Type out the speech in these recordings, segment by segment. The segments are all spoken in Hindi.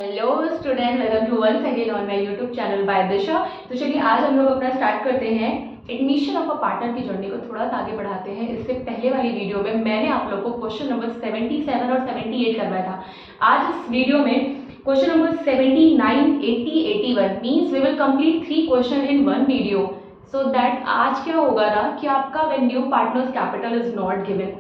Hello student, welcome to once again on my YouTube channel by Disha. तो चलिए आज हम लोग अपना स्टार्ट करते हैं एडमिशन ऑफ अ पार्टनर की जर्नी को थोड़ा सा आगे बढ़ाते हैं। इससे पहले वाली वीडियो में मैंने आप लोग को क्वेश्चन नंबर 77 और 78 करवाया था। आज इस वीडियो में question number 79, 80, 81 means we will complete 3 question in one video, so that आज क्या होगा ना कि आपका when new partners capital is not given,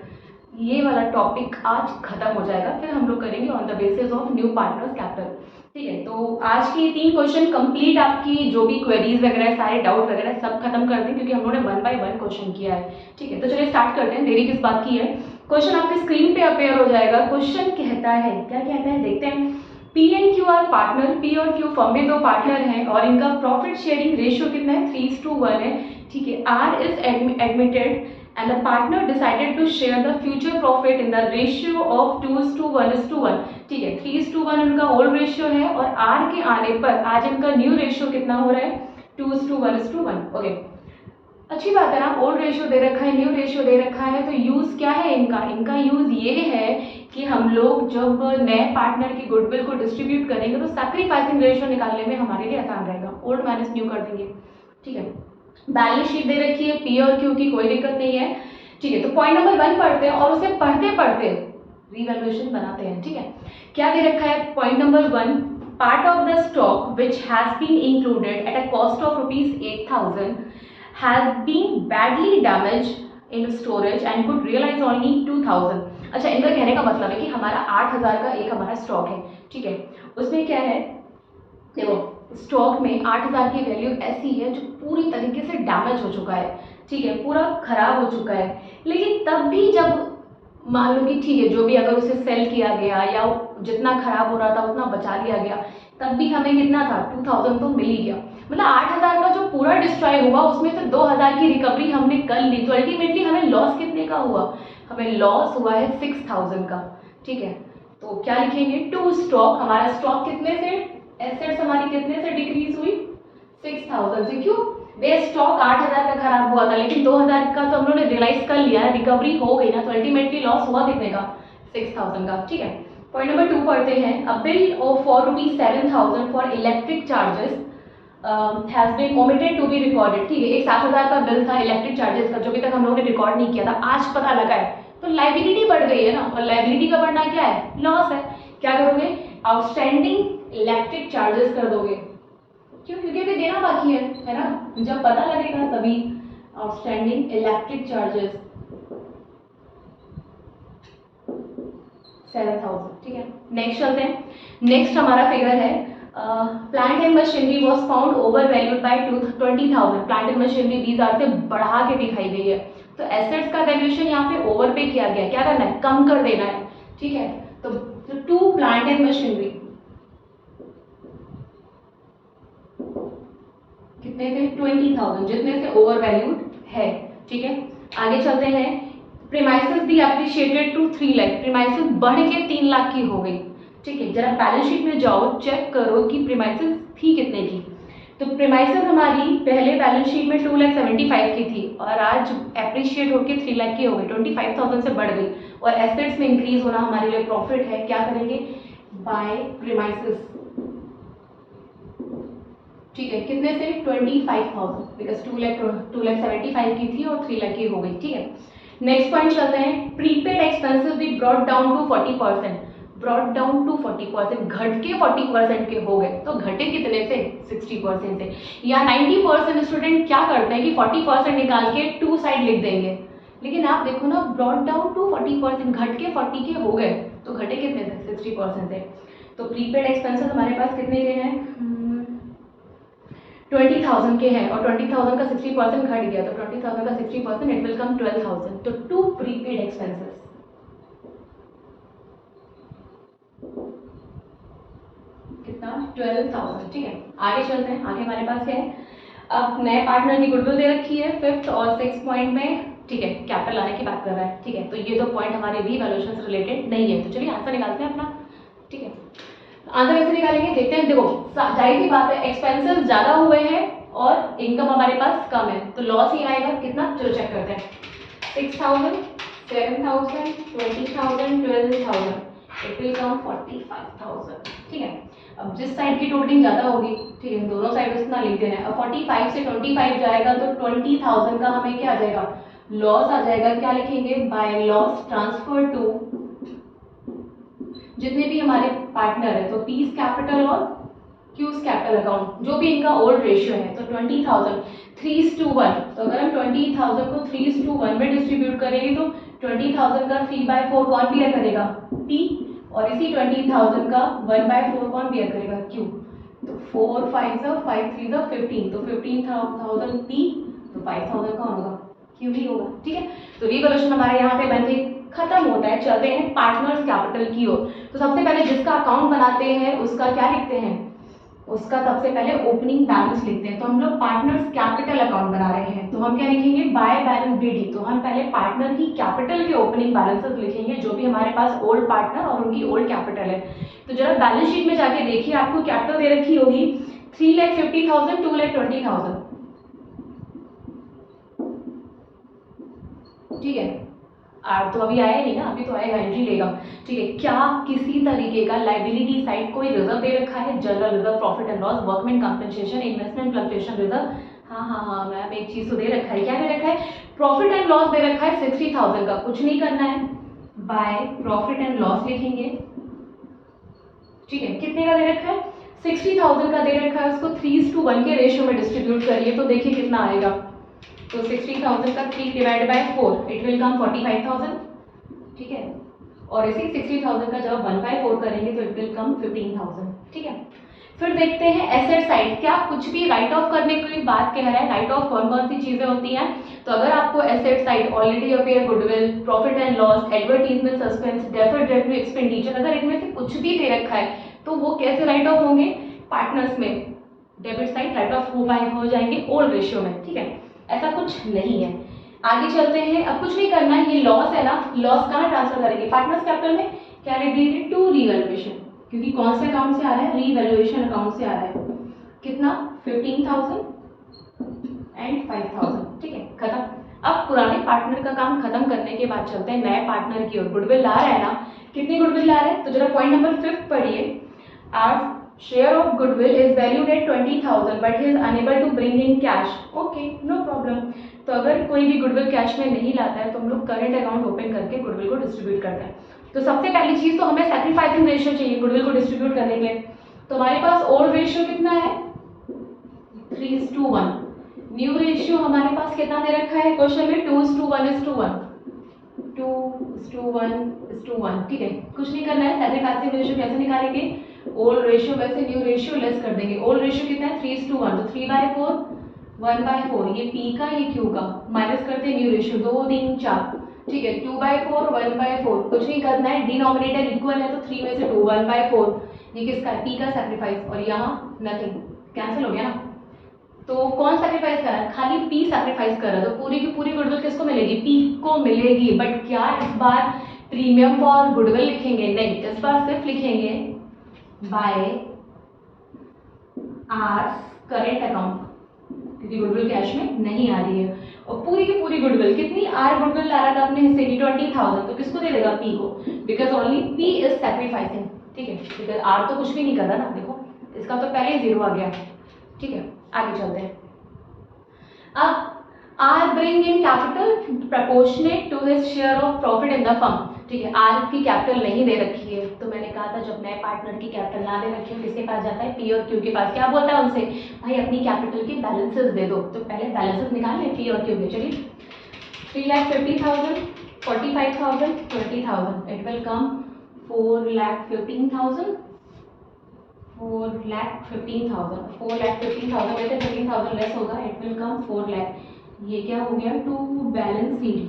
ये वाला टॉपिक आज खत्म हो जाएगा। फिर हम लोग करेंगे on the basis of new partners capital. ठीक है, तो आज के 3 क्वेश्चन कंप्लीट, आपकी जो भी क्वेरीज वगैरह, सारे डाउट वगैरह सब खत्म कर दें, क्योंकि हम लोगों ने 1 बाय 1 क्वेश्चन किया है। ठीक है, तो चलिए स्टार्ट करते हैं। देरी किस बात की है। क्वेश्चन आपकी स्क्रीन पे अपेयर हो जाएगा। क्वेश्चन कहता है, क्या कहता है देखते हैं। P and Q R partner, P और क्यू फर्म में 2 पार्टनर हैं और इनका प्रॉफिट शेयरिंग रेशियो कितना है, 3:1 है। ठीक है, R is admitted and the partner decided to share the future profit in the ratio of 2:1:1। ठीक है, 3:1 उनका ओल्ड रेशियो है और R के आने पर आज इनका न्यू रेशियो कितना हो रहा है, 2:1:1। ओके, अच्छी बात है ना। ओल्ड रेशियो दे रखा है, न्यू रेशियो दे रखा है, तो यूज क्या है इनका। इनका यूज ये है कि हम लोग जब नए पार्टनर की गुडविल को डिस्ट्रीब्यूट करेंगे तो सैक्रिफाइसिंग रेशियो निकालने में हमारे लिए आसान रहेगा। ओल्ड माइनस न्यू कर देंगे। ठीक है, बैलेंस शीट दे रखी है पी और क्यू की, कोई दिक्कत नहीं है। ठीक है, तो पॉइंट नंबर 1 पढ़ते हैं और उसे पढ़ते पढ़ते रिवैल्यूएशन बनाते हैं। ठीक है, क्या दे रखा है point number 1, part of the stock which has been included at a cost of ₹8,000 has been badly damaged in storage and could realise only 2,000। अच्छा, इनका कहने का मतलब है कि हमारा 8,000 का एक हमारा स्टॉक है। ठीक है, उसमें क्या है, देखो स्टॉक में 8,000 की वैल्यू ऐसी है जो पूरी तरीके से डैमेज हो चुका है। ठीक है, पूरा खराब हो चुका है। लेकिन तब भी जब मान लो कि ठीक है, जो भी अगर उसे सेल किया गया या जितना खराब हो रहा था उतना बचा लिया गया, तब भी हमें कितना था, 2,000 तो मिल ही गया। मतलब 8,000 का जो पूरा डिस्ट्रॉय हुआ उसमें से 2,000 की रिकवरी हमने कर ली, तो अल्टीमेटली हमें लॉस कितने का हुआ, हमें लॉस हुआ है 6,000 का। ठीक है, तो क्या लिखेंगे, टू स्टॉक, हमारा स्टॉक कितने से, एसेट्स हमारी कितने से डिक्रीज हुई, 6,000 से। क्यों, वे स्टॉक 8,000 का खराब हुआ था, लेकिन 2,000 का तो हम लोगों ने रियलाइज कर लिया है, रिकवरी हो गई ना, तो अल्टीमेटली लॉस हुआ कितने का, 6,000 का। ठीक है, पॉइंट नंबर 2 पढ़ते हैं। A bill of for ₹7,000 for electric charges has been omitted to be recorded. ठीक है, एक 7,000 का बिल था इलेक्ट्रिक चार्जेस का, जो अभी तक हम लोगों ने रिकॉर्ड नहीं किया था, आज पता लगा है, तो लाइबिलिटी बढ़ गई है ना, और लाइबिलिटी का बढ़ना क्या है, लॉस है। क्या करोगे, आउटस्टैंडिंग इलेक्ट्रिक चार्जेस कर दोगे। क्यों, क्योंकि अभी देना बाकी है ना, जब पता लगेगा तभी। Outstanding electric charges 7,000। ठीक है, नेक्स्ट चलते हैं। नेक्स्ट हमारा फिगर है, plant and machinery was found over valued by 20,000। Plant and machinery 20,000 से बढ़ा के दिखाई गई है, तो एसेट्स का वैल्यूएशन यहाँ पे ओवर पे किया गया। क्या करना है, कम कर देना है। ठीक है, तो 2 प्लांट एंड मशीनरी कितने से, 20,000, जितने से ओवर वैल्यूड है। ठीक है, आगे चलते हैं। प्रीमाइसेस भी एप्रिशिएटेड टू 3 लाख, प्रीमाइसेस बढ़ के 3 लाख की हो गई। ठीक है, जरा बैलेंस शीट में जाओ, चेक करो कि प्रीमाइसेस थी कितने की। तो प्रीमाइसेस हमारी पहले बैलेंस शीट में 2,75,000 की थी और आज एप्रिशिएट होकर 3 लाख की हो गई, 25,000 से बढ़ गई। और एसेट्स में इंक्रीज होना हमारे लिए प्रॉफिट है। क्या करेंगे, बाय प्रीमाइसेस। ठीक है, कितने से, 25,000, बिकॉज 2,75,000 की थी और 3 लाख की हो गई। ठीक है, नेक्स्ट पॉइंट चलते हैं। प्रीपेड एक्सपेंसेस भी brought down to 40%, brought down to 40%, घट के 40% के हो गए। तो घटे कितने से, 60% से। या 90% स्टूडेंट क्या करते हैं कि 40% निकाल के 2 साइड लिख देंगे, लेकिन आप देखो ना, ब्रॉट डाउन टू 40%, घट के 40 के हो गए, तो घटे कितने से, 60% से। तो प्रीपेड एक्सपेंसेस हमारे पास कितने के हैं, 20,000 के हैं और 20,000 का 60% घट गया, तो 20,000 का 60% इट विल कम 12,000। तो 2 प्रीपेड एक्सपेंसेस कितना, 12,000। ठीक है, आगे चलते हैं। आगे हमारे पास है, अब नए पार्टनर की गुडविल दे रखी है 5th और 6th पॉइंट में। ठीक है, कैपिटल लाने की बात कर रहा है। ठीक है, तो ये 2 पॉइंट हमारे रीवैल्यूएशन से रिलेटेड नहीं है, तो चलिए आंसर निकालते हैं अपना। ठीक है, आंसर कैसे निकालेंगे देखते हैं। देखो जाहिर सी बात है, एक्सपेंसेस ज्यादा हुए हैं और इनकम हमारे पास कम है, तो लॉस ही आएगा। कितना, चलो चेक करते हैं। 6,000, 7,000, 20,000, 12,000, इट विल कम 45,000। ठीक है, अब जिस साइड की टोटलिंग ज़्यादा होगी, ठीक है, दोनों साइड उतना लिख देना है। अब 45 से 25 जाएगा तो 20,000 का हमें क्या आ जाएगा, लॉस आ जाएगा। क्या लिखेंगे, बाय लॉस ट्रांसफर टू जितने भी हमारे पार्टनर है, तो पीस कैपिटल और क्यूज कैपिटल अकाउंट, जो भी इनका ओल्ड रेशियो है। तो 20,000 3:1, तो अगर हम 20,000 को 3:1 में डिस्ट्रीब्यूट करेंगे तो 20,000 का 3/4 कौन बियर करेगा, पी, और इसी 20,000 का 1/4 कौन बियर करेगा, क्यू। तो 4 5 5 3 15, तो 15,000 पी, तो 5,000 कौन होगा, क्यू ही होगा। ठीक है, तो रिवोल्यूशन हमारे यहाँ पे बन के खत्म होता है। चलते हैं पार्टनर्स कैपिटल की ओर। तो सबसे पहले जिसका अकाउंट बनाते हैं उसका क्या लिखते हैं, उसका सबसे पहले ओपनिंग बैलेंस लिखते हैं। तो हम लोग पार्टनर्स कैपिटल अकाउंट बना रहे हैं, तो हम क्या लिखेंगे, बाय बैलेंस बीडी। तो हम पहले पार्टनर की कैपिटल के ओपनिंग बैलेंसेस लिखेंगे, जो भी हमारे पास ओल्ड पार्टनर और उनकी ओल्ड कैपिटल है। तो जरा बैलेंस शीट में जाके देखिए, आपको कैपिटल दे रखी होगी 3,50,000, 2,20,000। ठीक है, आर तो अभी आया नहीं ना, अभी तो आएगा, एंट्री लेगा। ठीक है, क्या किसी तरीके का लाइबिलिटी साइड कोई रिजर्व दे रखा है, general reserve, profit and loss, workman compensation, investment fluctuation reserve. हाँ मैम, एक चीज तो दे रखा है। क्या दे रखा है, प्रॉफिट एंड लॉस दे रखा है 60,000 का। कुछ नहीं करना है, बाय प्रॉफिट एंड लॉस लिखेंगे। ठीक है, कितने का दे रखा है, 60,000 का दे रखा है। उसको 3:1 के रेशियो में डिस्ट्रीब्यूट करिए तो देखिए कितना आएगा। तो 60,000 का 3 डिवाइड बाय 4, इट विल कम 45,000। ठीक है, और इसी 60,000 का जब 1/4 करेंगे तो इट विल कम 15,000। ठीक है, फिर देखते हैं एसेट साइड। क्या कुछ भी राइट ऑफ करने की बात कह रहा है, राइट ऑफ कौन कौन सी चीजें होती हैं। तो अगर आपको asset side already appear, goodwill, profit and loss, advertisement, suspense, deferred revenue, expenditure, अगर इनमें से कुछ भी दे रखा है तो वो कैसे राइट ऑफ होंगे, पार्टनर्स में डेबिट साइड राइट ऑफ हो जाएंगे ओल्ड रेशियो में। ठीक है, ऐसा कुछ नहीं है। आगे चलते हैं, अब कुछ नहीं करना है, ये लॉस है ना, लॉस कहाँ ट्रांसफर करेंगे, पार्टनर्स कैपिटल में। क्या रिलेटेड टू रीवैल्यूएशन, क्योंकि कौन से अकाउंट से आ रहा है, रीवैल्यूएशन अकाउंट से आ रहा है। कितना, 15,000 एंड 5,000। ठीक है, खत्म। अब पुराने पार्टनर का काम खत्म करने के बाद चलते हैं नए पार्टनर की ओर। गुडविल ला रहा है ना, कितनी गुडविल ला रहा है, तो जरा पॉइंट नंबर 5 पढ़िए। R share of goodwill is valued at 20,000 but he is unable to bring in cash. Okay, no problem. तो अगर कोई भी गुडविल कैश में नहीं लाता है तो हम लोग करंट अकाउंट ओपन करके गुडविल को डिस्ट्रीब्यूट करते हैं। तो सबसे पहली चीज तो हमें सैक्रिफाइसिंग रेशियो चाहिए गुडविल को डिस्ट्रीब्यूट करने के लिए। तो हमारे पास ओल्ड रेशियो कितना है, 3:1। न्यू रेशियो हमारे पास कितना दे रखा है क्वेश्चन में, 2:1:1, 2:1:1। ठीक है, कुछ नहीं करना है। सैक्रिफाइसिंग रेशियो कैसे निकालेंगे, ओल्ड रेशियो वैसे न्यू रेशियो लेस कर देंगे। ओल्ड रेशियो कितना है, 3:1, तो 3/4, 1/4, ये पी का ये क्यू का, माइनस करते हैं न्यू रेशियो, 2 3 4। ठीक है, 2/4, 1/4, कुछ नहीं करना है, डिनोमिनेटर इक्वल है तो 3 में से 2, 1/4। ये किसका है, पी का सैक्रिफाइस, और यहाँ नथिंग, कैंसिल हो गया ना। तो कौन सैक्रिफाइस कर रहा है, खाली पी सैक्रिफाइस कर रहा है। तो पूरी की पूरी गुडविल किसको मिलेगी, पी को मिलेगी। बट क्या इस बार प्रीमियम फॉर गुडविल लिखेंगे, नहीं, इस बार सिर्फ लिखेंगे बाय आर करेंट अकाउंट, क्योंकि गुडविल कैश में नहीं आ रही है। और पूरी की पूरी गुडविल, कितनी आर गुडविल ला रहा था अपने हिस्से की, 20,000, तो किसको दे देगा, पी को, because only P is sacrificing. ठीक है, बिकॉज आर तो कुछ भी नहीं कर रहा ना, देखो इसका तो पहले ही 0 आ गया। ठीक है, आगे चलते हैं। अब R bring in capital proportionate to his share of profit in the firm. ठीक है, आर की कैपिटल नहीं दे रखी है, तो मैंने कहा था जब नए पार्टनर की कैपिटल ना दे रखी हो किसके पास जाता है, पी और क्यू के पास। क्या बोलता है उनसे, भाई अपनी कैपिटल के बैलेंसेस दे दो। तो पहले बैलेंसेस निकाल लें पी और क्यू के। चलिए, 3,50,000, 45,000, 20,000, इट विल कम 4,15,000, 4,15,000, 4,15,000 में से 13,000 लेस होगा, इट विल कम 4 लाख। ये क्या हो गया, टू बैलेंस सीडी,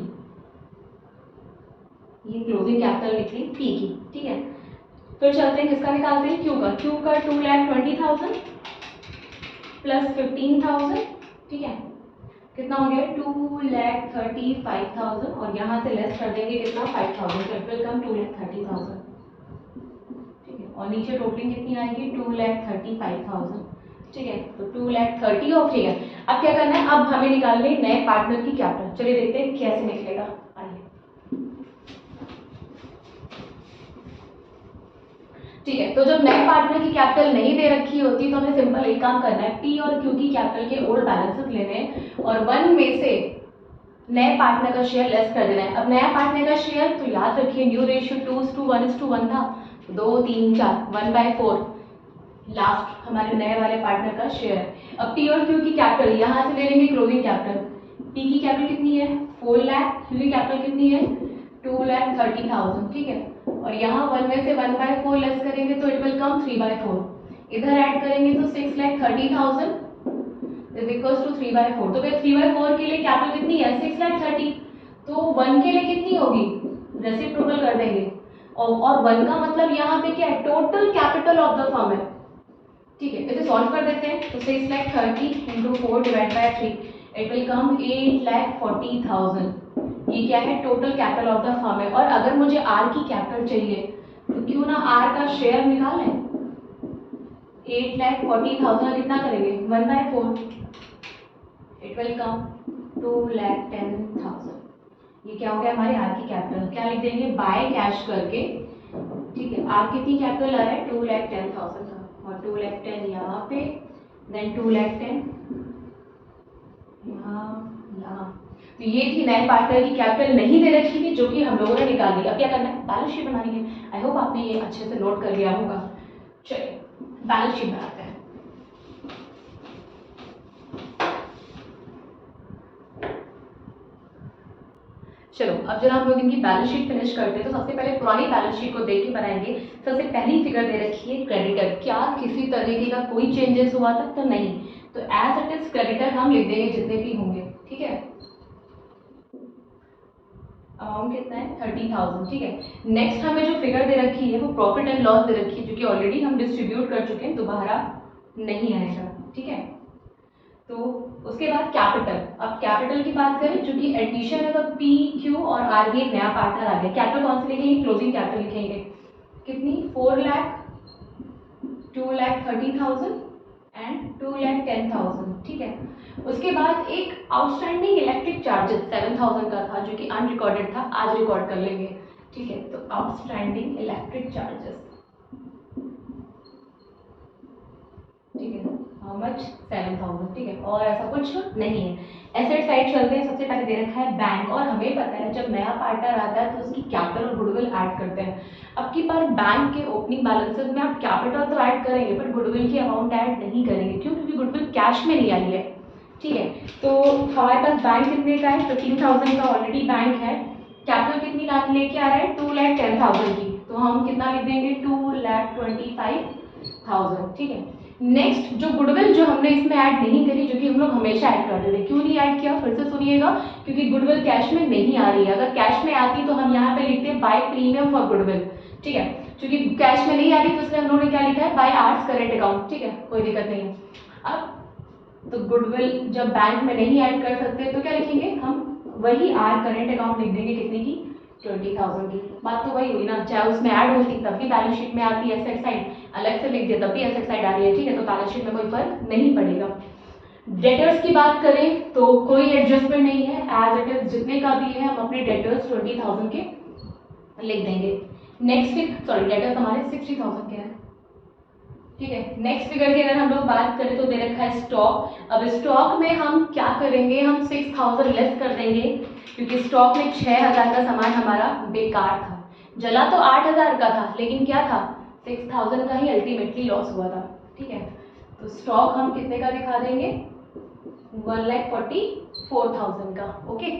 ये क्लोजिंग कैपिटल निकली पी की। ठीक है, फिर चलते हैं किसका निकालते हैं, क्यू का। क्यू का 2,20,000 प्लस 15,000। ठीक है, कितना हो गया, 2,35,000, और यहाँ से लेस कर देंगे कितना, 5,000, तो इट विल कम 2,30,000। ठीक है, और नीचे टोटलिंग कितनी आएगी, 2,35,000। ठीक है, तो 2,30,000 ऑफ। ठीक है, अब क्या करना है, अब हमें निकालने नए पार्टनर की कैपिटल। चलिए देखते हैं कैसे निकलेगा। आइए, ठीक है, तो जब नए पार्टनर की कैपिटल नहीं दे रखी होती तो हमें सिंपल एक काम करना है, पी और क्यू की कैपिटल के ओल्ड बैलेंसेस लेने हैं और 1 में से नए पार्टनर का शेयर लेस कर देना है। अब नया पार्टनर का शेयर तो याद रखिए न्यू रेशियो 2:1 था, 2 3 4 1/4 लास्ट हमारे नए वाले पार्टनर का शेयर है। अब पी और क्यू की कैपिटल यहाँ से ले लेंगे क्लोजिंग कैपिटल, पी की कैपिटल कितनी है 4 लाख, क्यू की कैपिटल कितनी है 2,30,000, ठीक है। और यहाँ 1 में से 1/4 लेस करेंगे तो इट विल कम 3/4, इधर ऐड करेंगे तो 6,30,000 इज इक्वल्स टू 3/4। तो फिर 3/4 के लिए कैपिटल कितनी है 6,30,000, तो 1 के लिए कितनी होगी रेसिप्रोकल कर देंगे और 1 का मतलब यहाँ पे क्या है total capital of the firm है, ठीक है। इसे सॉल्व कर देते हैं तो 6,30,000 into 4 divided by 3 it will कम 8,40,000। ये क्या है total capital of the firm है। और अगर मुझे आर की कैपिटल चाहिए तो क्यों ना आर का शेयर निकाल लें, 8,40,000 कितना करेंगे 1/4 इट विल कम 2,10,000। ये क्या हो गया हमारे आर की कैपिटल, क्या लिख देंगे बाय कैश करके, ठीक है। आर कितनी कैपिटल आ रहा है 2,10,000 का और 2,10,000 यहाँ पे, देन 2,10,000 यहाँ। तो ये थी नए पार्टनर की कैपिटल नहीं दे रखी थी जो कि हम लोगों ने निकाल ली। अब क्या करना है बैलेंस शीट बनानी है। आई होप आपने ये अच्छे से नोट कर लिया होगा। चलिए बैलेंस शीट बनाते हैं। चलो अब जब हम लोग इनकी बैलेंस शीट फिनिश करते हैं तो सबसे पहले पुरानी बैलेंस शीट को देख के बनाएंगे। सबसे पहली फिगर दे रखी है क्रेडिटर, क्या किसी तरीके का कोई चेंजेस हुआ था तो नहीं, तो एज इट इज क्रेडिटर हम लिख देंगे जितने भी होंगे, ठीक है। अमाउंट कितना है 30,000, ठीक है। नेक्स्ट हमें जो फिगर दे रखी है वो प्रॉफिट एंड लॉस दे रखी है जो कि ऑलरेडी हम डिस्ट्रीब्यूट कर चुके हैं, दोबारा नहीं आएगा, ठीक है। तो उसके बाद कैपिटल, अब कैपिटल की बात करें जो कि एडिशन है तो पी क्यू और आर भी एक नया पार्टनर आ गया। कैपिटल कौन से लिखेंगे क्लोजिंग कैपिटल लिखेंगे, कितनी 4,02,30,000 एंड 2,10,000, ठीक है। उसके बाद एक आउटस्टैंडिंग इलेक्ट्रिक चार्जेस 7,000 का था जो कि अनरिकॉर्डेड था, आज रिकॉर्ड कर लेंगे, ठीक है। तो आउटस्टैंडिंग इलेक्ट्रिक चार्जेस, ठीक है, हाउ मच 7,000, ठीक है। और ऐसा कुछ नहीं है। एसेट साइड चलते हैं। सबसे पहले दे रखा है बैंक, और हमें पता है जब नया पार्टनर आता है तो उसकी कैपिटल और गुडविल ऐड करते हैं। अब की बार बैंक के ओपनिंग बैलेंसेस में आप कैपिटल तो ऐड करेंगे बट गुडविल की अमाउंट ऐड नहीं करेंगे, क्यों, क्योंकि गुडविल कैश में नहीं आई है, ठीक है। तो हमारे पास बैंक कितने का है 15,000 का ऑलरेडी बैंक है। कैपिटल कितनी लेके आ रहा है 2,10,000 की, तो हम कितना लिख देंगे 2,25,000, ठीक है। नेक्स्ट जो गुडविल जो हमने इसमें ऐड नहीं करी, जो कि हम लोग हमेशा ऐड करते थे, क्यों नहीं ऐड किया फिर से सुनिएगा, क्योंकि गुडविल कैश में नहीं आ रही है। अगर कैश में आती तो हम यहाँ पे लिखते हैं बाय प्रीमियम फॉर गुडविल, ठीक है। क्योंकि कैश में नहीं आ रही तो इसलिए हम लोगों ने क्या लिखा है बाय आर्ट्स करेंट अकाउंट, ठीक है, कोई दिक्कत नहीं है। अब तो गुडविल जब बैंक में नहीं ऐड कर सकते तो क्या लिखेंगे हम वही आर करेंट अकाउंट लिख देंगे, कितने की 20,000 की। बात तो वही हुई ना, चाहे उसमें ऐड होती तब भी बैलेंस शीट में आती है एसेट साइड, अलग से लिख दिया तब भी एसेट साइड आ रही है, ठीक है। तो बैलेंस शीट में कोई फर्क नहीं पड़ेगा। डेटर्स की बात करें तो कोई एडजस्टमेंट नहीं है, एज इट इज जितने का भी है हम अपने डेटर्स 20,000 के लिख देंगे। नेक्स्ट सॉरी डेटर्स हमारे 60,000 के हैं, ठीक है। नेक्स्ट फिगर की अगर हम लोग बात करें तो दे रखा है स्टॉक। अब स्टॉक में हम क्या करेंगे, हम 6,000 लेस कर देंगे क्योंकि स्टॉक में 6,000 का सामान हमारा बेकार था। जला तो 8,000 का था लेकिन क्या था 6,000 का ही अल्टीमेटली लॉस हुआ था, ठीक है। तो स्टॉक हम कितने का दिखा देंगे 1,44,000 का, ओके।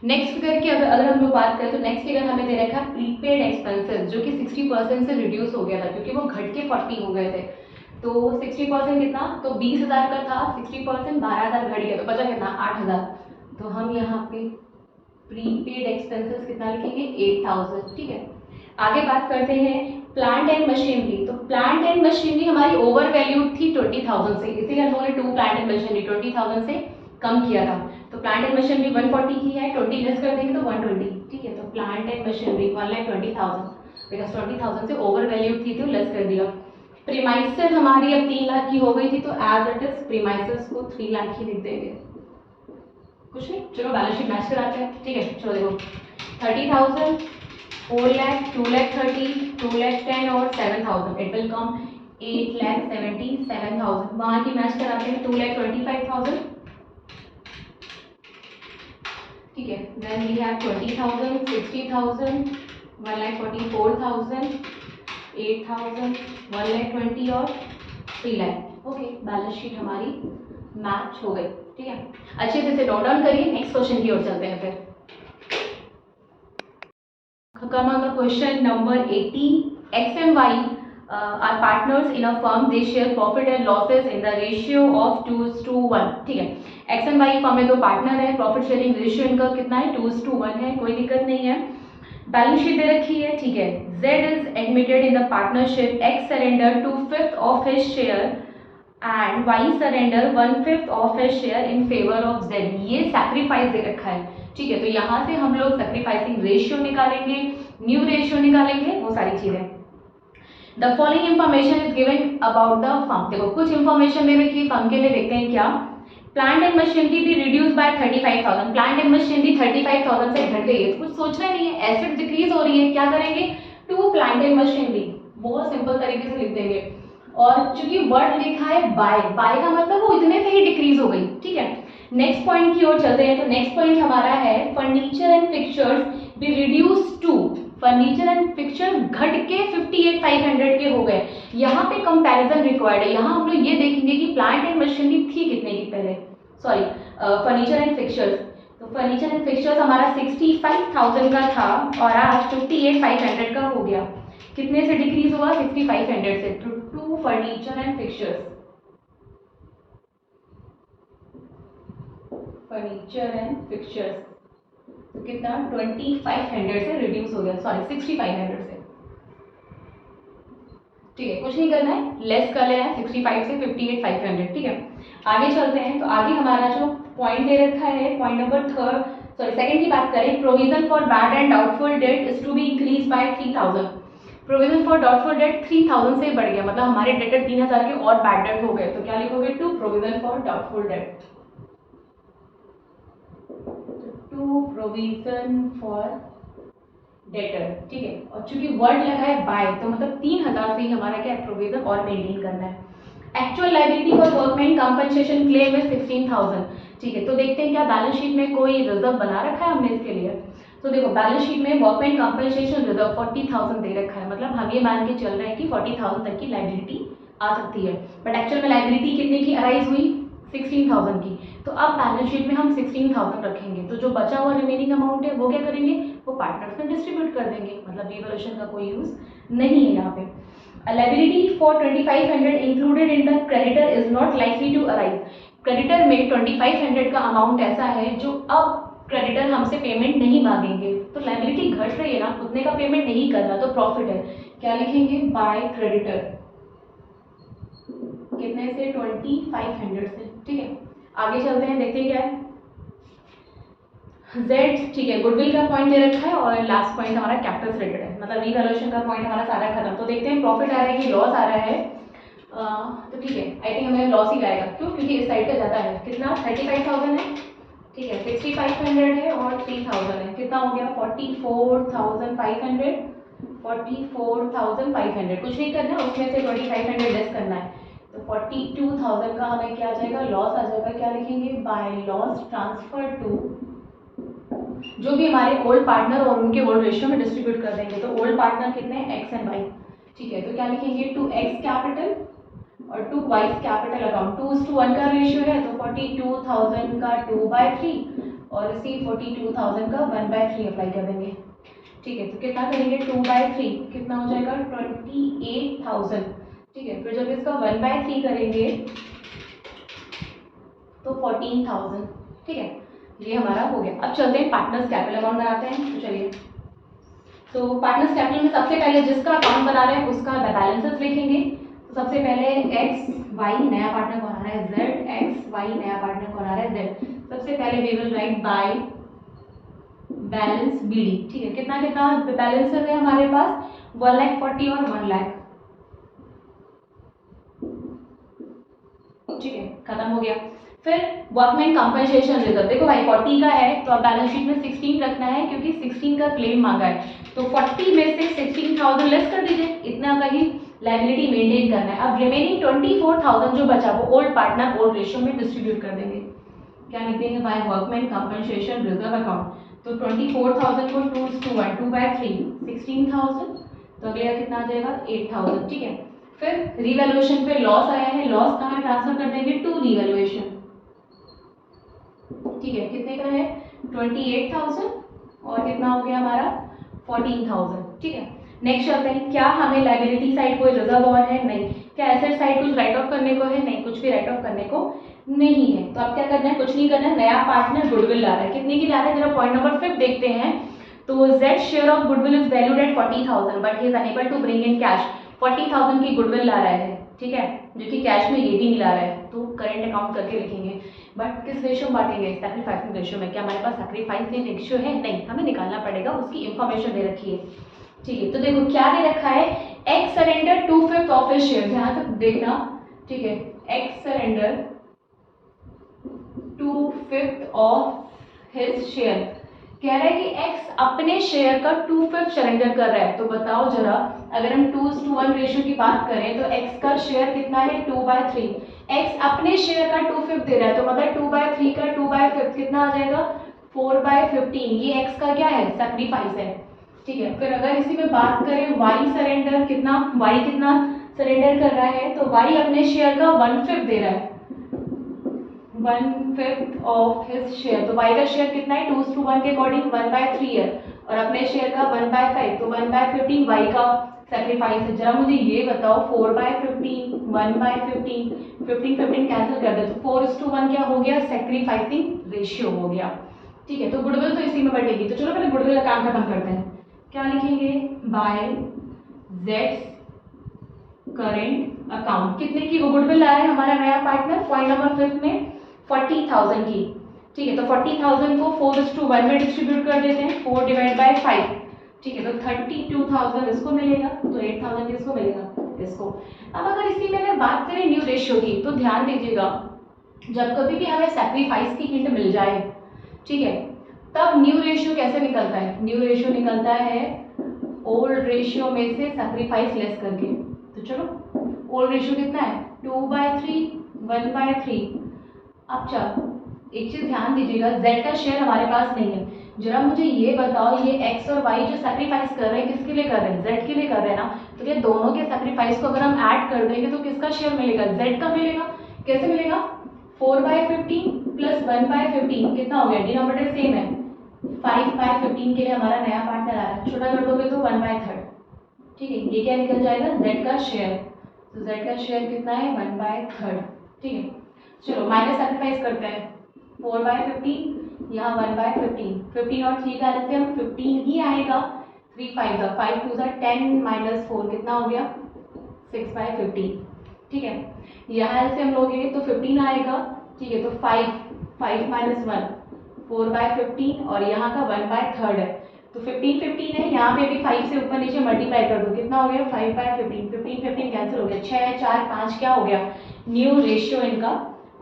नेक्स्ट फिगर की अगर हम लोग बात करें तो नेक्स्ट फिगर हमें दे रखा है प्रीपेड एक्सपेंसेस जो कि 60% से रिड्यूस हो गया था क्योंकि वो घट के 40 हो गए थे। तो 60% कितना, तो 20,000 का था, 60% 12,000 घट गया तो बचा कितना 8,000। तो हम यहाँ पे प्रीपेड एक्सपेंसेस कितना लिखेंगे 8,000, ठीक है। आगे बात करते हैं प्लांट एंड मशीनरी। तो प्लांट एंड मशीनरी हमारी ओवर वैल्यूड थी 20,000 से, इसीलिए हम लोगों ने 2 प्लांट एंड मशीनरी 20,000 से कम किया था। तो प्लांट एंड मशीनरी 140 की है, 20 लेस कर देंगे तो 120, ठीक है। तो प्लांट एंड मशीनरी 1,20,000 बिकॉज 20,000 से ओवर वैल्यूड थी तो लेस कर दिया। प्रीमाइसेस हमारी अब 3 लाख की हो गई थी तो एज इट इज प्रीमाइसेस को 3 लाख ही लिख देंगे, कुछ नहीं। चलो बैलेंस शीट मैच कराते हैं, ठीक है। चलो देखो 30,000 4 लाख, 2 लाख 30, 2 लाख 10 और 7,000, इट विल कम 8,77,000। वहाँ की मैच कराते हैं 2,25,000, ठीक है। देन वी हैव 20,000, 60,000, 1,44,000, 8,000, 1,20,000 और 3 लाख। ओके, बैलेंस शीट हमारी मैच हो गई, ठीक है। अच्छे से इसे नोट डाउन करिए, नेक्स्ट क्वेश्चन की ओर चलते हैं फिर। Come on the question number 18. X and Y are partners in a firm. They share profit and losses in the ratio of 2:1. ठीक है, X and Y फर्म में दो पार्टनर है, प्रॉफिट शेयरिंग रेशियो इनका कितना है 2:1 है, कोई दिक्कत नहीं है। बैलेंस शीट दे रखी है, ठीक है। Z is admitted in the partnership. X surrender 2/5 of his share and Y surrender 1/5 of his share in favor of Z. ये सैक्रिफाइस दे रखा है, ठीक है। तो यहाँ से हम लोग सैक्रिफाइसिंग रेशियो निकालेंगे, न्यू रेशियो निकालेंगे, वो सारी चीजें। The following information is given about the firm. देखो कुछ इंफॉर्मेशन दे रखी है फर्म के लिए, देखते हैं क्या। प्लांट एंड मशीनरी भी reduce by 35,000। Plant and machinery 35,000 से घट गई है, कुछ सोचना नहीं है, एसेट डिक्रीज हो रही है, क्या करेंगे, टू प्लांट एंड मशीनरी, बहुत सिंपल तरीके से लिख देंगे। और चूंकि वर्ड लिखा है बाय, बाय का मतलब वो इतने से ही डिक्रीज हो गई, ठीक है। नेक्स्ट पॉइंट की ओर चलते हैं। तो नेक्स्ट पॉइंट हमारा है furniture and fixtures be reduce to. Furniture and fixture घट के 58,500 के हो गए। यहाँ पे कंपैरिजन रिक्वायर्ड है, यहाँ हम लोग ये देखेंगे कि प्लांट एंड मशीनरी थी कितने की पहले, सॉरी फर्नीचर एंड फिक्चर्स। तो फर्नीचर एंड फिक्चर्स हमारा 65,000 का था और आज 58,500 का हो गया। कितने से डिक्रीज हुआ, 6500 से। To furniture and fixtures, furniture and fixtures तो कितना 2500 से रिड्यूस हो गया, सॉरी 6500 से, ठीक है। कुछ नहीं करना है, लेस कर लेना है 65 से 58,500, ठीक है। आगे चलते हैं। तो आगे हमारा जो पॉइंट दे रखा है, पॉइंट नंबर सेकंड की बात करें, provision for bad and doubtful debt is to be increase by 3,000। Provision for doubtful debt 3,000 से बढ़ गया, मतलब हमारे डेटर 3,000 के और बैड डेट हो गए। तो क्या लिखोगे, to provision for doubtful debt, to provision for debtor, ठीक है। और चूंकि वर्ड लगा है बाय, तो मतलब 3,000 से ही हमारा क्या प्रोविजन और मेंटेन करना है। Actual liability for workman compensation claim है 16,000, ठीक है। तो देखते हैं क्या बैलेंस शीट में कोई रिजर्व बना रखा है हमने इसके लिए। तो देखो बैलेंस शीट में वर्कमैन कंपनसेशन रिजर्व 40,000 दे रखा है, मतलब हम ये मान के चल रहे हैं कि 40,000 तक की लायबिलिटी आ सकती है। बट एक्चुअल में लायबिलिटी कितने की अराइज हुई, 16,000 की। तो अब बैलेंस शीट में हम 16,000 रखेंगे, तो जो बचा हुआ रिमेनिंग अमाउंट है वो क्या करेंगे, वो पार्टनर्स में डिस्ट्रीब्यूट कर देंगे, मतलब रिवॉल्यूशन का कोई यूज नहीं है यहाँ पे। Liability for 2500 included in the creditor is not likely to arise. Creditor में 2500 का अमाउंट ऐसा है जो अब क्रेडिटर हमसे पेमेंट नहीं मांगेंगे। तो लायबिलिटी घट रही है ना, उतने का पेमेंट नहीं करना, तो प्रॉफिट है। क्या लिखेंगे, बाय क्रेडिटर, कितने से 2500 से, ठीक है। आगे चलते हैं, देखते हैं क्या है। Z, ठीक है, गुडविल का पॉइंट दे रखा है और लास्ट पॉइंट हमारा कैपिटल से रिलेटेड है, मतलब रिवैल्यूएशन का पॉइंट हमारा सारा खत्म। तो देखते हैं प्रॉफिट आ रहा है कि लॉस आ रहा है। तो ठीक है, आई थिंक हमें लॉस ही आएगा, क्यों, क्योंकि इस साइड का ज़्यादा है। कितना, 35,000 है, ठीक है। 6500 है और 3,000 है, कितना हो गया 44,500, 44,500। कुछ नहीं करना, उसमें से 2500 लेस करना है। तो 42,000 का हमें क्या आ जाएगा, लॉस आ जाएगा। क्या लिखेंगे, बाय लॉस ट्रांसफर टू, जो भी हमारे ओल्ड पार्टनर और उनके ओल्ड रेशियो में डिस्ट्रीब्यूट कर देंगे। तो ओल्ड पार्टनर कितने हैं, एक्स एंड वाई, ठीक है। तो क्या लिखेंगे, टू एक्स कैपिटल और टू वाई कैपिटल अकाउंट, 2:1 का रेशियो है। तो 42,000 का 2/3 और इसी 42,000 का 1/3 अप्लाई कर देंगे, ठीक है। तो कितना करेंगे, 2/3 कितना हो जाएगा 28,000, ठीक है। फिर जब इसका 1/3 करेंगे तो 14,000, ठीक है। ये हमारा हो गया। अब चलते हैं पार्टनर्स कैपिटल अकाउंट बनाते हैं। तो चलिए, तो पार्टनर्स कैपिटल में सबसे पहले जिसका अकाउंट बना रहे हैं उसका बैलेंसेस लिखेंगे। तो सबसे पहले एक्स वाई, नया पार्टनर कौन आ रहा है, जेड, एक्स वाई, नया पार्टनर कौन आ रहा है, जेड। सबसे पहले we will write by balance BD, ठीक है। कितना कितना बैलेंसेस है हमारे पास, 1,40,000 और 1 लाख, ठीक है, खत्म हो गया। फिर वर्कमैन कंपनसेशन रिजर्व, देखो भाई 40 का है तो अब बैलेंस शीट में 16 रखना है, क्योंकि 16 का क्लेम मांगा है। तो 40 में से 16,000 लेस कर दीजिए, इतना का ही लायबिलिटी मेंटेन करना है। अब रिमेनिंग 24,000 जो बचा वो ओल्ड पार्टनर ओल्ड रेशियो में डिस्ट्रीब्यूट कर देंगे। क्या लिख देंगे? By workman compensation reserve account. तो 24,000 को 2:1 2/3 16,000, तो अगले का कितना आ जाएगा? 8,000। ठीक है, फिर रिवैल्यूएशन पे लॉस आया है, लॉस कहाँ ट्रांसफर कर देंगे? To revaluation. ठीक है, कितने का है? 28,000 और कितना हो गया हमारा? 14,000। ठीक है, नेक्स्ट चलते हैं। क्या हमें लायबिलिटी साइड कोई रिजर्व और है? नहीं। क्या एसेट साइड कुछ राइट ऑफ करने को है? नहीं, कुछ भी राइट ऑफ करने को नहीं है। तो अब क्या करना है? कुछ नहीं करना है। नया पार्टनर गुडविल ला रहा है, कितने की ला रहा है? जरा पॉइंट नंबर 5 देखते हैं। तो Z share of goodwill is valued at 40,000 but he is unable to bring in cash. 40,000 की गुडविल ला रहा है, ठीक है, जो कि कैश में ये भी नहीं ला रहा है, तो करेंट अकाउंट करके लिखेंगे। बट किस रेशियो में बांटेंगे? सैक्रिफाइसिंग रेशियो में। क्या हमारे पास सैक्रिफाइसिंग रेशियो है? नहीं, हमें निकालना पड़ेगा, उसकी इंफॉर्मेशन दे रखी है। ठीक है, तो देखो क्या दे रखा है? X surrender 2/5 of his share, ध्यान से देखना। ठीक है, x surrender 2/5 of his share. कह रहा है कि एक्स अपने शेयर का 2/5 सरेंडर कर रहा है। तो बताओ जरा, अगर हम 2:1 रेशियो की बात करें तो एक्स का शेयर कितना है? 2/3। एक्स अपने शेयर का 2/5 दे रहा है, तो मतलब 2/3 का 2/5 कितना आ जाएगा? 4/15। ये एक्स का क्या है? सैक्रिफाइस है। ठीक है, फिर अगर इसी में बात करें वाई सरेंडर कितना, वाई कितना सरेंडर कर रहा है? तो वाई अपने शेयर का 1/5 दे रहा है, 1/5 ऑफ हिज शेयर। तो वाई का शेयर कितना है? 2:1 के अकॉर्डिंग 1/3 है, और अपने शेयर का 1/5, तो 1/15 वाई का सैक्रिफाइस है। जरा मुझे ये बताओ, 4/15 1/15 15 कैंसिल कर दे तो 4:1 क्या हो गया? सैक्रिफाइसिंग रेशियो हो गया। ठीक है, तो गुडविल तो इसी में बटेगी। तो चलो पहले गुडविल का काम खत्म करते हैं। क्या लिखेंगे? बाय जेड्स करेंट अकाउंट। कितने की वो गुडविल ला रहा है हमारा नया पार्टनर? पॉइंट नंबर 5 में 40,000 की। ठीक है, तो 40,000 को 4:1 में डिस्ट्रीब्यूट कर देते हैं, 4/5। ठीक है, तो 32,000 इसको मिलेगा, तो 8,000 किसको मिलेगा? इसको। अब अगर इसी में अगर बात करें न्यू रेशियो की, तो ध्यान दीजिएगा, जब कभी भी हमें सैक्रिफाइस की हिंट मिल जाए, ठीक है, तब न्यू रेशियो कैसे निकलता है? न्यू रेशियो निकलता है ओल्ड रेशियो में से सैक्रिफाइस लेस करके। तो चलो, ओल्ड रेशियो कितना है? 2/3 1/3। अब चलो एक चीज ध्यान दीजिएगा, z का शेयर हमारे पास नहीं है। जरा मुझे ये बताओ, ये x और y जो सैक्रिफाइस कर रहे हैं किसके लिए कर रहे हैं? z के लिए कर रहे हैं ना। तो ये दोनों के सैक्रिफाइस को अगर हम ऐड कर देंगे तो किसका शेयर मिलेगा? z का मिलेगा। कैसे मिलेगा? 4/15 प्लस 1/15 कितना हो गया? डिनोमिनेटर सेम है, 5/15 के लिए हमारा नया पार्टनर आ रहा है। छोटा कर दोगे तो 1/3। ठीक है, ये क्या निकल जाएगा? z का शेयर। तो z का शेयर कितना है? 1/3। ठीक है, चलो माइनस सैक्रिफाइस करते हैं। 4/15 यहाँ 1/15, 15 और 3 का एलसीएम 15 ही आएगा। 3 5 जा 5 2 जा 10 - 4 कितना हो गया? 6/15। ठीक है, यहाँ एलसीएम लोगे तो 15 आएगा। ठीक है, तो 5 5 - 1 4/15 और यहाँ का 1/3 है, तो 15 15 है। यहाँ पे भी 5 से ऊपर नीचे मल्टीप्लाई कर दो, कितना हो गया? 5/15 15 15 कैंसिल हो गया, 6 4 5 क्या हो गया? न्यू रेशियो इनका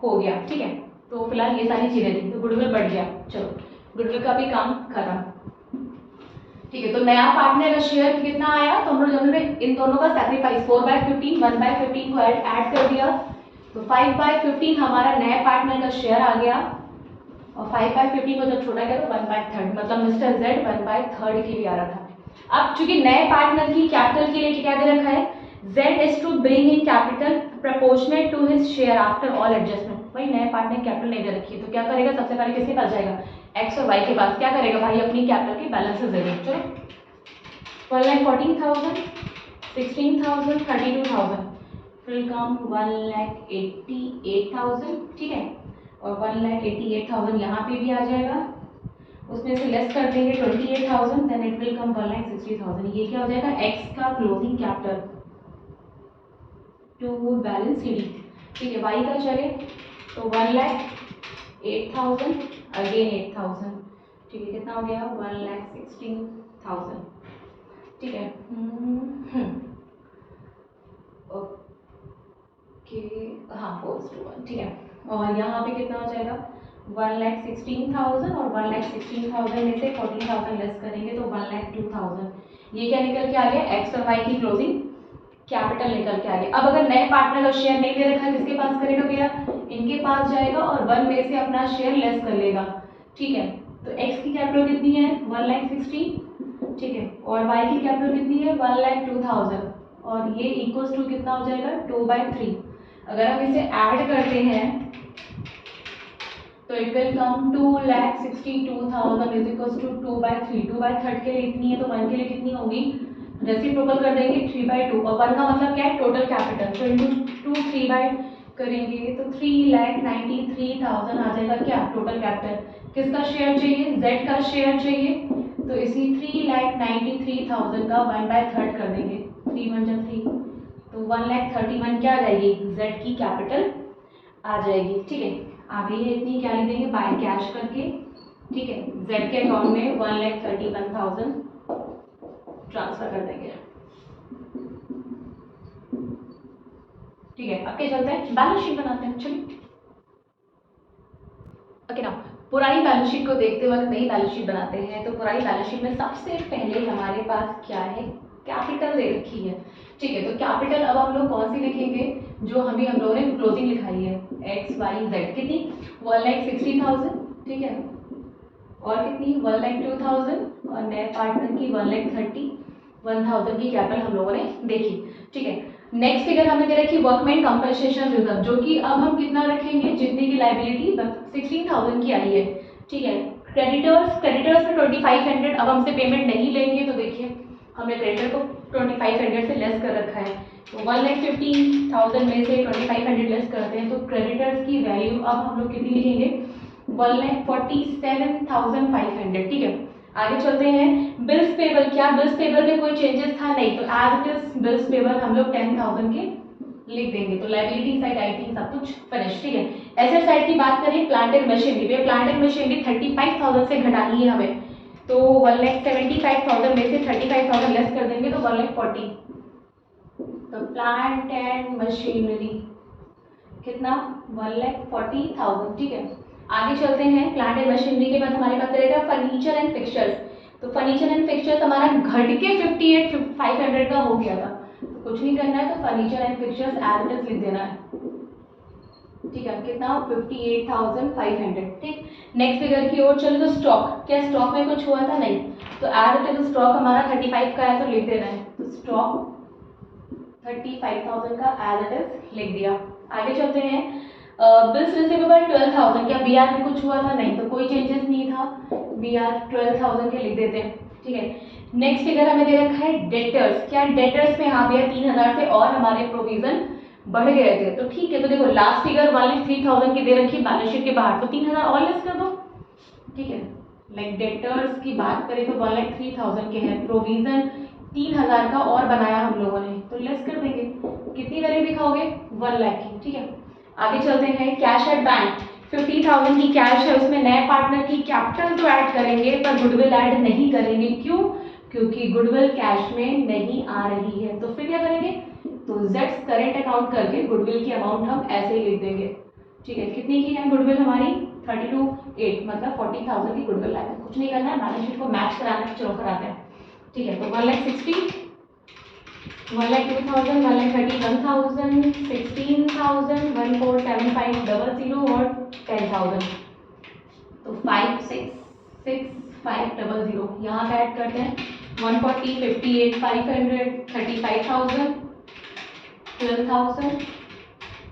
हो गया। ठीक है, तो फिलहाल ये सारी चीजें थी, तो गुडविल बढ़ गया। चलो, गुडविल का भी काम खत्म। ठीक है, तो नया पार्टनर का शेयर कितना आया? तो हम लोग जनरल में इन दोनों का सैक्रिफाइस 4/15 1/15 को ऐड कर दिया, तो 5/15 हमारा नए पार्टनर का शेयर आ गया, और 5/15 को जब छोटा गया तो 1/3, मतलब मिस्टर जेड 1/3 के लिए आ रहा था। अब चूंकि नए पार्टनर की कैपिटल के लिए क्या दे रखा है? Z is to bring in capital proportionate to his share after all adjustment। भाई नए पार्टनर कैपिटल नहीं दे रखी है, तो क्या करेगा? सबसे पहले किसके पास जाएगा? x और y के पास। क्या करेगा भाई? अपनी कैपिटल के बैलेंसेस देगा। चलो 1,14,000 16,000 32,000 फिर कम 1,88,000। ठीक है, और 1,88,000 यहाँ पे भी आ जाएगा, उसमें से लेस कर देंगे 28,000, देन इट विल कम 1,60,000। ये क्या हो जाएगा? x का closing capital to balance C D. ठीक है, वाई का चले तो 1,08,000 अगेन 8,000। ठीक है, कितना हो गया? 1,16,000। ठीक है, ओके, हाँ 4:1। ठीक है, और यहाँ पे कितना हो जाएगा? 1,16,000 और 1,16,000 में से 14,000 लेस करेंगे तो 1,02,000। ये क्या निकल के आ गया, एक्स और वाई की क्लोजिंग कैपिटल निकल के आ गया। अब अगर नए पार्टनर का शेयर नहीं दे रखा है, किसके पास करेगा भैया, इनके पास जाएगा और 1 में से अपना शेयर लेस कर लेगा। ठीक है, तो एक्स की कैपिटल कितनी है, 1,16,000। ठीक है, और वाई की कैपिटल कितनी है, 1,02,000, और ये इक्वल्स टू कितना हो जाएगा, 2/3। अगर हम इसे ऐड करते हैं तो it will come 2,62,000 is equals to 2/3। 2/3 के लिए इतनी है तो 1 के लिए कितनी होगी, रेसिप्रोकल कर देंगे 3/2, और 1 का मतलब क्या है, टोटल कैपिटल, तो इंटू 2 3 करेंगे तो 3,93,000 आ जाएगा क्या, टोटल कैपिटल। किसका शेयर चाहिए, जेड का शेयर चाहिए, तो इसी 3,93,000 का 1/3 कर देंगे, 3 1 जा 3, तो 1,31,000 क्या आ जाएगी, जेड की कैपिटल आ जाएगी। ठीक है, आगे ये इतनी क्या लिख देंगे, बाय कैश करके। ठीक है, जेड के अकाउंट में 1,31,000 ट्रांसफर कर देंगे। ठीक है, अब क्या चलते हैं, बैलेंस शीट बनाते हैं। चलिए ओके ना, पुरानी बैलेंस शीट को देखते वक्त नई बैलेंस शीट बनाते हैं। तो पुरानी बैलेंस शीट में सबसे पहले हमारे पास क्या है, कैपिटल दे रखी है। ठीक है, तो कैपिटल अब हम लोग कौन सी लिखेंगे, जो हम लोगों ने क्लोजिंग लिखाई है, एक्स वाई जेड, कितनी 1,60,000। ठीक है, और कितनी 1,02,000, और नए पार्टनर की 1,31,000 की कैपिटल हम लोगों ने देखी। ठीक है, नेक्स्ट फिगर हमें दे रखी वर्कमैन कंपनसेशन रिजर्व, जो कि अब हम कितना रखेंगे, जितने की लाइबिलिटी 16,000 की आई है। ठीक है, क्रेडिटर्स में 2,500 अब हमसे पेमेंट नहीं लेंगे, तो देखिए हमने क्रेडिटर को 2,500 से लेस कर रखा है, तो 1,50,000 में से 2,500 लेस करते हैं, तो क्रेडिटर्स की वैल्यू अब हम लोग कितनी लिखेंगे, 1,47,500। ठीक है, आगे चलते हैं, बिल्स पेबल, क्या बिल्स पेबल में कोई चेंजेस था, नहीं, तो as it is bills payable हम लोग 10,000 के लिख देंगे। तो लाइबिलिटी साइड आई थिंक सब कुछ फिनिश। ठीक है, एसेट साइड की बात करें, प्लांट एंड मशीनरी पे, प्लांट एंड मशीनरी 35,000 से घटानी है हमें, तो 1,75,000 में से 35,000 लेस कर देंगे तो 1,40,000। तो प्लांट एंड मशीनरी कितना, 1,40,000। ठीक है, आगे चलते हैं, प्लांट एंड मशीनरी के बाद हमारे पास रहेगा फर्नीचर एंड फिक्सचर्स। तो फर्नीचर एंड फिक्सचर्स हमारा घट के 58,500 का हो गया था, तो कुछ नहीं करना है, तो furniture and fixtures as it is लिख देना है। ठीक है, कितना 58,500। ठीक, नेक्स्ट फिगर की ओर चलो, तो स्टॉक, क्या स्टॉक में कुछ हुआ था, नहीं, तो एज इट इज स्टॉक हमारा 35 का है तो लिख देना है, तो स्टॉक 35,000 का एज इट इज लिख दिया। आगे चलते हैं, बिल्स रिसीवेबल 12,000, क्या बीआर में कुछ हुआ था, नहीं, तो कोई चेंजेस नहीं था, बीआर 12,000 के लिख देते हैं। ठीक है, नेक्स्ट फिगर हमें दे रखा है डेटर्स, क्या डेटर्स में यहाँ पे 3,000 से और हमारे प्रोविजन बढ़ गए थे, तो ठीक है, तो देखो लास्ट फिगर 1,03,000 की दे रखी बैलेंस शीट के बाहर, तो 3,000 और लेस कर दो। ठीक है, लाइक डेटर्स की बात करें तो 1,03,000 के हैं, प्रोविजन 3,000 का और बनाया हम लोगों ने, तो लेस कर देंगे, कितनी वैल्यू दिखाओगे, 1 लाख की। ठीक है, आगे चलते हैं, कैश एट बैंक 50,000 की कैश है, उसमें नए पार्टनर की कैपिटल तो ऐड करेंगे पर गुडविल ऐड नहीं करेंगे, क्यों, क्योंकि गुडविल कैश में नहीं आ रही है, तो फिर क्या करेंगे, तो जेड्स करेंट अकाउंट करके गुडविल की अमाउंट हम ऐसे ही लिख देंगे। ठीक है, कितनी की है गुडविल हमारी, 32,800, मतलब 40,000 की गुडविल है, कुछ नहीं करना है, बैलेंस शीट को मैच कराना है, चलो कराते हैं। ठीक है, तो 1,60,000, 1,02,000, 1,31,000, 16,000, 1,47,500 और 10,000, तो 5,66,500 यहाँ पे ऐड करते हैं, 140, 58,500, 35,000, 12,000,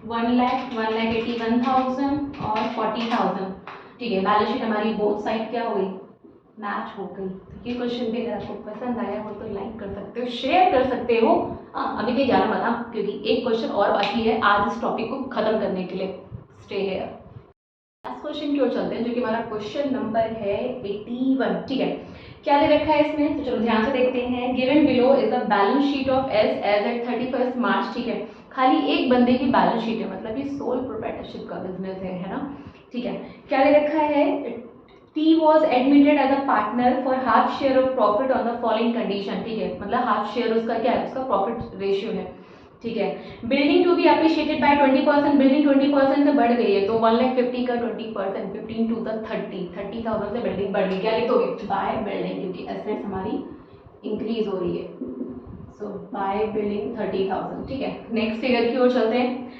1,00,000, 1,81,000 और 40,000। ठीक है, बैलेंस शीट हमारी बोथ साइड क्या हो गई, मैच हो गई। तो ये क्वेश्चन भी अगर आपको पसंद आया हो तो लाइक कर सकते हो, शेयर कर सकते हो। अभी कहीं जाना मत, क्योंकि एक क्वेश्चन और बाकी है आज इस टॉपिक को खत्म करने के लिए, स्टे हियर। लास्ट क्वेश्चन की ओर चलते हैं, जो कि हमारा क्वेश्चन नंबर है 81। ठीक है, क्या दे रखा है इसमें, तो चलो ध्यान से देखते हैं, given below is the balance sheet of S as at 31 March. ठीक है, खाली एक बंदे की बैलेंस शीट है, मतलब ये सोल प्रोप्राइटरशिप का बिजनेस है ना। ठीक है, क्या दे रखा है, T was admitted as a partner for half share of profit on the following condition। ठीक है, मतलब हाफ शेयर उसका क्या है, उसका प्रॉफिट रेशियो है, ठीक है। Building to be appreciated by 20%, building 20% से बढ़ गई है तो 1,50,000 का 20%, 15 टू द 30,000 से बिल्डिंग बढ़ गई। क्या लिखोगे? बाय बिल्डिंग, क्योंकि एसेट्स हमारी इंक्रीज हो रही है, सो बाय बिल्डिंग 30,000। ठीक है, नेक्स्ट फिगर की ओर चलते हैं।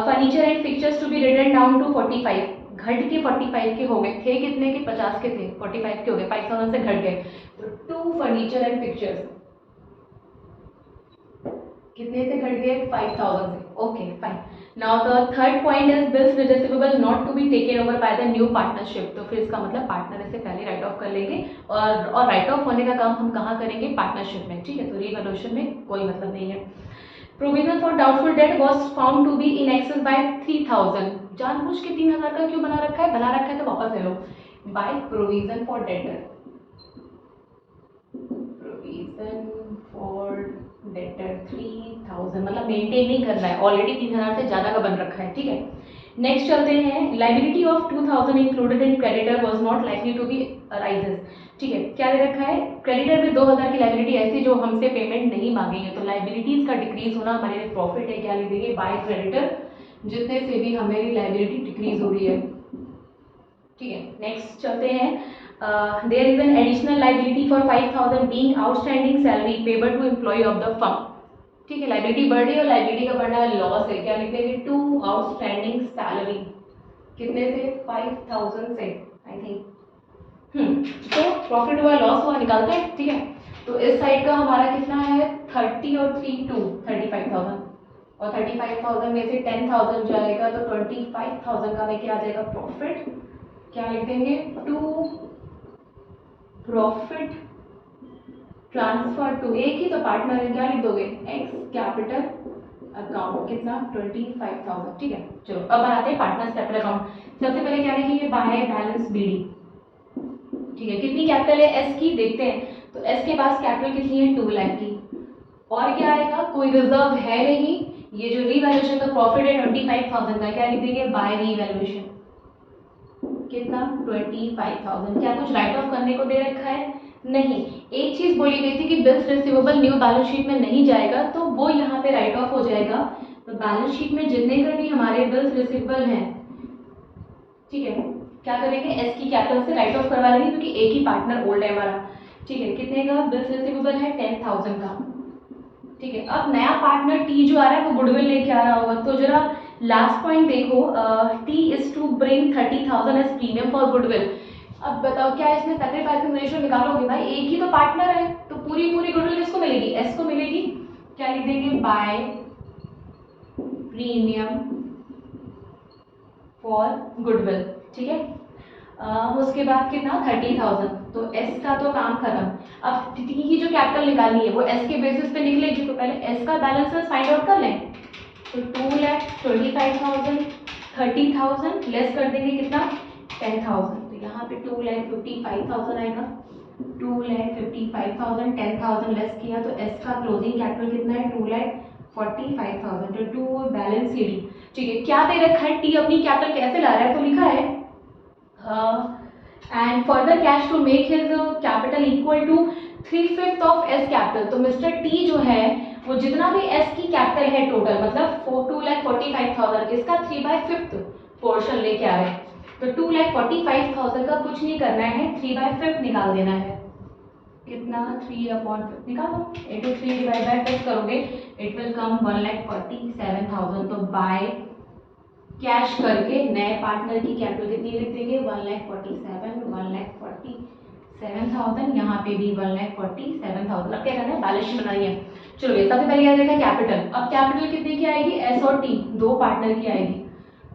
Furniture and fixtures to be written down to 45, घट के 45 के हो गए, थे कितने के? 50 के थे, 45 के हो गए, 5,000 से घट गए। तो टू फर्नीचर एंड फिक्चर्स कितने से घट गए? 5,000 से। Okay fine. Now the third point is bills receivable not to be taken over by the new partnership. तो फिर इसका मतलब पार्टनर इसे पहले राइट ऑफ कर लेंगे और राइट ऑफ होने का काम हम कहाँ करेंगे? पार्टनरशिप में। ठीक है, तो रिवैल्यूएशन में कोई मतलब नहीं है। Provision for doubtful debt was found to be in excess by 3,000। जानबूझ के 3,000 का क्यों बना रखा है? बना रखा है तो वापस ले लो। By provision for debtor, provision for debtor 3,000 मतलब मेंटेन नहीं करना है, ऑलरेडी 3,000 से ज़्यादा का बन रखा है। ठीक है, नेक्स्ट चलते हैं। Liability of 2,000 included in creditor was not likely to be arises. ठीक है, क्या दे रखा है? क्रेडिटर में 2,000 की लाइबिलिटी ऐसी जो हमसे पेमेंट नहीं मांगेंगे, तो लाइबिलिटीज का डिक्रीज होना हमारे लिए प्रॉफिट है। क्या लिख देंगे? बाय क्रेडिटर, जितने से भी हमारी लाइबिलिटी डिक्रीज हो रही है। ठीक है, नेक्स्ट चलते हैं। There is an additional liability for 5,000 being outstanding salary payable to employ of the firm. ठीक है, लाइबिलिटी बढ़ रही है और लाइबिलिटी का बढ़ना लॉस है। क्या लिख देंगे? टू आउटस्टैंडिंग सैलरी, कितने से? 5,000 से आई थिंक। तो प्रॉफिट हुआ लॉस हुआ निकालते हैं। ठीक है, तो इस साइड का हमारा कितना है? 30 और 3 2 35,000 और 35,000 में से 10,000 जाएगा तो 25,000 का लेके आ जाएगा प्रॉफिट। क्या लिख देंगे? टू प्रॉफिट ट्रांसफर टू, एक ही तो पार्टनर है, क्या लिख दोगे? एक्स कैपिटल अकाउंट, कितना? 25,000। ठीक है, चलो अब बनाते हैं पार्टनर्स कैपिटल अकाउंट। सबसे पहले क्या लिखेंगे? By balance BD. ठीक है, कितनी कैपिटल है एस की? देखते हैं। तो एस के पास कैपिटल कितनी है? 2 लाख की। और क्या आएगा? कोई रिजर्व है नहीं। ये जो रीवैल्यूएशन का प्रॉफिट है 25,000 का, क्या लिख देंगे? बाय रीवैल्यूएशन, कितना? 25,000। क्या कुछ राइट ऑफ करने को दे रखा है? नहीं। एक चीज बोली गई थी कि bills receivable new balance sheet में नहीं जाएगा, तो वो यहाँ पे राइट ऑफ हो जाएगा। तो बैलेंस शीट में जितने का भी हमारे बिल्स रिसीवेबल हैं, ठीक है, क्या करेंगे? एस की कैपिटल से राइट ऑफ करवा लेंगे, क्योंकि एक ही पार्टनर ओल्ड है हमारा। ठीक है, कितने का बिल्स रिसीवेबल है? 10,000 का। ठीक है, अब नया पार्टनर टी जो आ रहा है वो गुडविल लेके आ रहा होगा, तो जरा लास्ट पॉइंट देखो, T is to bring 30,000 as premium for goodwill. अब बताओ क्या इसमें सैक्रिफाइसिंग रेशियो निकालोगे? भाई एक ही तो पार्टनर है, तो पूरी गुडविल किसको मिलेगी? एस को मिलेगी। क्या लिख देंगे? By premium for goodwill. ठीक है, उसके बाद कितना? 30,000। तो एस का तो काम खत्म। अब टी की जो कैपिटल निकालनी है वो एस के बेसिस पे निकलेगी, तो पहले एस का बैलेंस फाइंड आउट कर लें। तो 2,25,000, 30,000 लेस कर देंगे कितना? 10,000। तो यहाँ पे 2,55,000 आएगा। 2,55,000, 10,000 लेस किया तो एस का क्लोजिंग कैपिटल कितना है? 2,45,000। तो टू बैलेंस सी डी। ठीक है, क्या दे रखा है? टी अपनी कैपिटल कैसे ला रहा है? तो लिखा है and further cash to make his capital equal to 3/5 of S capital. तो मिस्टर टी जो है वो जितना भी एस की कैपिटल है टोटल, मतलब 2,45,000, इसका 3/5 पोर्शन लेके आ रहे हैं। तो 2,45,000 का कुछ नहीं करना है, 3/5 निकाल देना है। कितना? 3/5 निकालो। 3 डिवाइड बाय 5 करोगे, इट विल कम 1,47,000। तो बाय कैश करके नए पार्टनर की कैपिटल कितनी लिख देंगे? 1,47,000। यहाँ पे भी 1,47,000। अब क्या करना है? बैलेंस शीट बनानी है। चलो ये सबसे पहले क्या देखा? कैपिटल। अब कैपिटल कितने की आएगी? एस और टी दो पार्टनर की आएगी।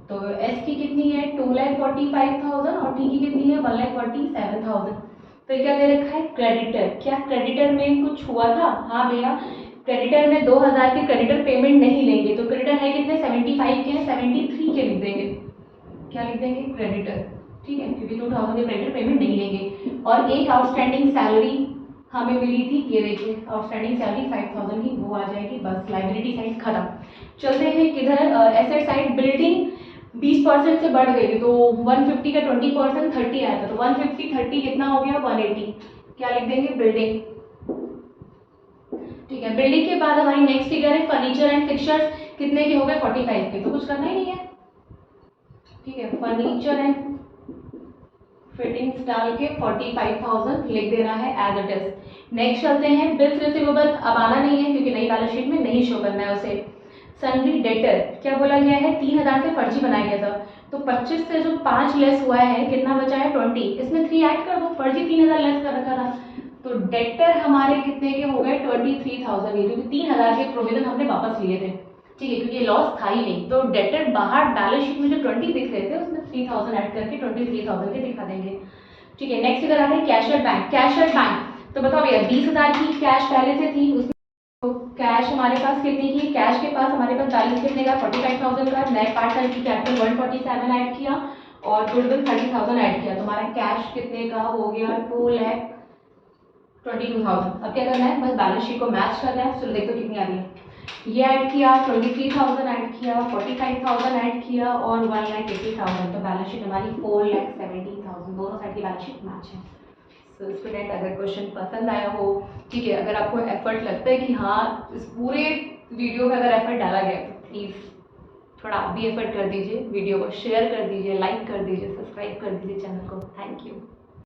तो एस की कितनी है? 2,45,000 और टी की कितनी है? 1,47,000। फिर क्या दे रखा है? क्रेडिटर। क्या क्रेडिटर में कुछ हुआ था? हाँ भैया, क्रेडिटर में 2,000 के क्रेडिटर पेमेंट नहीं लेंगे, तो क्रेडिटर है कितने? 75 के हैं, 73 के लिख देंगे। क्या लिख देंगे? क्रेडिटर। ठीक है, क्योंकि 2,000 के क्रेडिटर पेमेंट नहीं लेंगे। और एक आउटस्टैंडिंग सैलरी हमें मिली थी, ये देखिए आउटस्टैंडिंग सैलरी 5,000 की, वो आ जाएगी। बस लाइबिलिटी साइड खत्म। चलते हैं किधर? Asset side. बिल्डिंग 20% से बढ़ गई थी, तो 150 का 20% 30 आया था, तो 150 30 कितना हो गया? 180। क्या लिख देंगे? बिल्डिंग। ठीक है, बिल्डिंग के बाद हमारी नेक्स्ट फिगर है फर्नीचर एंड फिक्सचर्स, कितने के हो गए 45 के, तो कुछ करना ही नहीं है। ठीक है, फर्नीचर एंड फिटिंग्स डाल के 45,000 लिख देना है एज इट इज। नेक्स्ट चलते हैं बिल्स रिसीवेबल, अब आना नहीं है क्योंकि नई बैलेंस शीट में नहीं शो करना है उसे। सन्ड्री डेटर क्या बोला गया है, 3,000 से फर्जी बनाया गया था, तो 25 से जो 5 लेस हुआ है कितना बचा है 20, इसमें 3 ऐड कर दो, फर्जी 3,000 लेस कर रखा था, तो डेटर हमारे कितने के हो गए 23,000 के, क्योंकि 3,000 के प्रोविजन हमने वापस लिए थे। ठीक है, क्योंकि लॉस था ही नहीं, तो डेटर बाहर बैलेंस शीट में जो 20 दिख रहे थे उसमें 3,000 ऐड करके 23,000 के दिखा देंगे। ठीक है, नेक्स्ट फिगर आते हैं cash at bank. Cash at bank तो बताओ भैया 20,000 की कैश पहले से थी, उसमें तो कैश हमारे पास कितनी की, कैश के पास हमारे पास बैलेंस कितने का 45,000 का, नए पार्टनर की कैपिटल 147 ऐड किया और गुडविल 30,000 ऐड किया, तो हमारा कैश कितने का हो गया 2,22,000। अब क्या करना है, बस बैलेंस शीट को मैच करना है। चलो देखो कितनी आ रही है, ये ऐड किया 23,000 ऐड किया 45,000 ऐड किया और 1,80,000, तो बैलेंस शीट हमारी 4,70,000, दोनों साइड की बैलेंस शीट मैच है। सो स्टूडेंट अगर क्वेश्चन पसंद आया हो, ठीक है, अगर आपको एफर्ट लगता है कि हाँ इस पूरे वीडियो में अगर एफर्ट डाला गया तो प्लीज़ थोड़ा आप भी एफर्ट कर दीजिए, वीडियो को शेयर कर दीजिए, लाइक कर दीजिए, सब्सक्राइब कर दीजिए चैनल को। Thank you.